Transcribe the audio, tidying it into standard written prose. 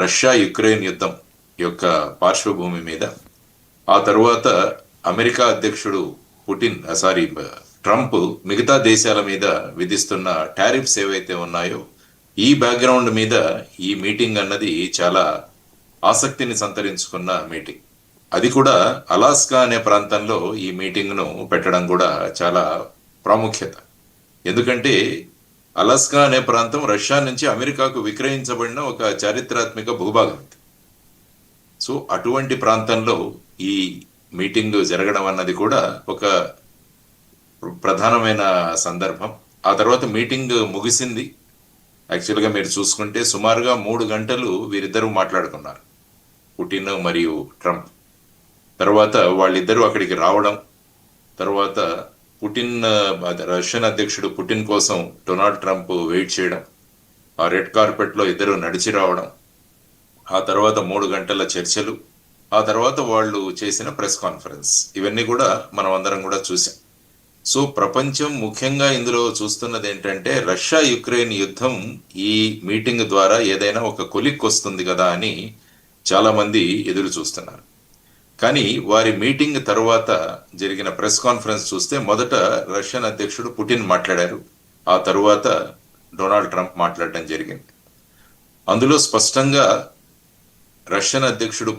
Russia Ukraine యుద్ధం యొక్క పార్శ్వభూమి మీద, ఆ తరువాత అమెరికా అధ్యక్షుడు ట్రంప్ మిగతా దేశాల మీద విధిస్తున్న టారిఫ్స్ ఏవైతే ఉన్నాయో, ఈ బ్యాక్గ్రౌండ్ మీద ఈ మీటింగ్ అన్నది చాలా ఆసక్తిని సంతరించుకున్న మీటింగ్. అది కూడా అలాస్కా అనే ప్రాంతంలో ఈ మీటింగ్ను పెట్టడం కూడా చాలా ప్రాముఖ్యత. ఎందుకంటే అలాస్కా అనే ప్రాంతం రష్యా నుంచి అమెరికాకు విక్రయించబడిన ఒక చారిత్రాత్మక భూభాగం. సో అటువంటి ప్రాంతంలో ఈ మీటింగ్ జరగడం అన్నది కూడా ఒక ప్రధానమైన సందర్భం. ఆ తర్వాత మీటింగ్ ముగిసింది. యాక్చువల్గా మీరు చూసుకుంటే సుమారుగా 3 గంటలు వీరిద్దరూ మాట్లాడుకున్నారు, పుటిన్ మరియు ట్రంప్. తర్వాత వాళ్ళిద్దరూ అక్కడికి రావడం, తర్వాత రష్యన్ అధ్యక్షుడు పుటిన్ కోసం డొనాల్డ్ ట్రంప్ వెయిట్ చేయడం, ఆ రెడ్ కార్పెట్లో ఇద్దరు నడిచి రావడం, ఆ తర్వాత 3 గంటల చర్చలు, ఆ తర్వాత వాళ్ళు చేసిన ప్రెస్ కాన్ఫరెన్స్, ఇవన్నీ కూడా మనం అందరం కూడా చూసాం. సో ప్రపంచం ముఖ్యంగా ఇందులో చూస్తున్నది ఏంటంటే రష్యా యుక్రెయిన్ యుద్ధం ఈ మీటింగ్ ద్వారా ఏదైనా ఒక కొలిక్ వస్తుంది కదా అని చాలా మంది ఎదురు చూస్తున్నారు. కానీ వారి మీటింగ్ తర్వాత జరిగిన ప్రెస్ కాన్ఫరెన్స్ చూస్తే మొదట రష్యన్ అధ్యక్షుడు పుటిన్ మాట్లాడారు, ఆ తరువాత డొనాల్డ్ ట్రంప్ మాట్లాడడం జరిగింది. అందులో స్పష్టంగా రష్యన్ అధ్యక్షుడు